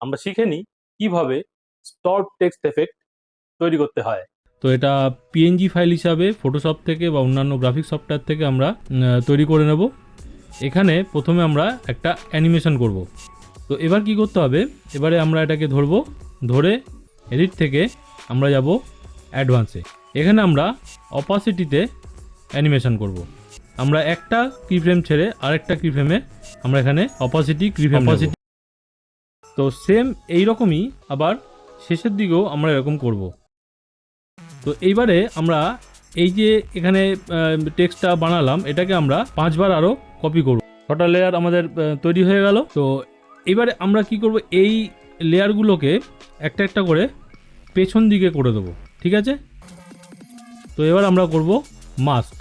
আমরা শিখে নিই কিভাবে স্টপ টেক্সট এফেক্ট তৈরি করতে হয়। তো এটা পিএনজি ফাইল হিসাবে ফটোশপ থেকে বা অন্যান্য গ্রাফিক সফটওয়্যার থেকে আমরা তৈরি করে নেব। এখানে প্রথমে আমরা একটা অ্যানিমেশন করব। তো এবার কি করতে হবে, এবারে আমরা এটাকে ধরে এডিট থেকে আমরা যাব অ্যাডভান্সে। এখানে আমরা অপাসিটিতে অ্যানিমেশন করব। আমরা একটা কিফ্রেম ছেড়ে আরেকটা কিফ্রেমে আমরা এখানে অপাসিটি কিফ্রেম অপাসিটি। তো সেম এই রকমই আবার শেষের দিকেও আমরা এরকম করব। তো এইবারে আমরা এই যে এখানে টেক্সটটা বানালাম এটাকে আমরা 5 বার আরও কপি করব। 6টা লেয়ার আমাদের তৈরি হয়ে গেল। তো এবারে আমরা কি করব, এই লেয়ারগুলোকে একটা একটা করে পেছন দিকে করে দেবো, ঠিক আছে? তো এবার আমরা করব মাস্ক।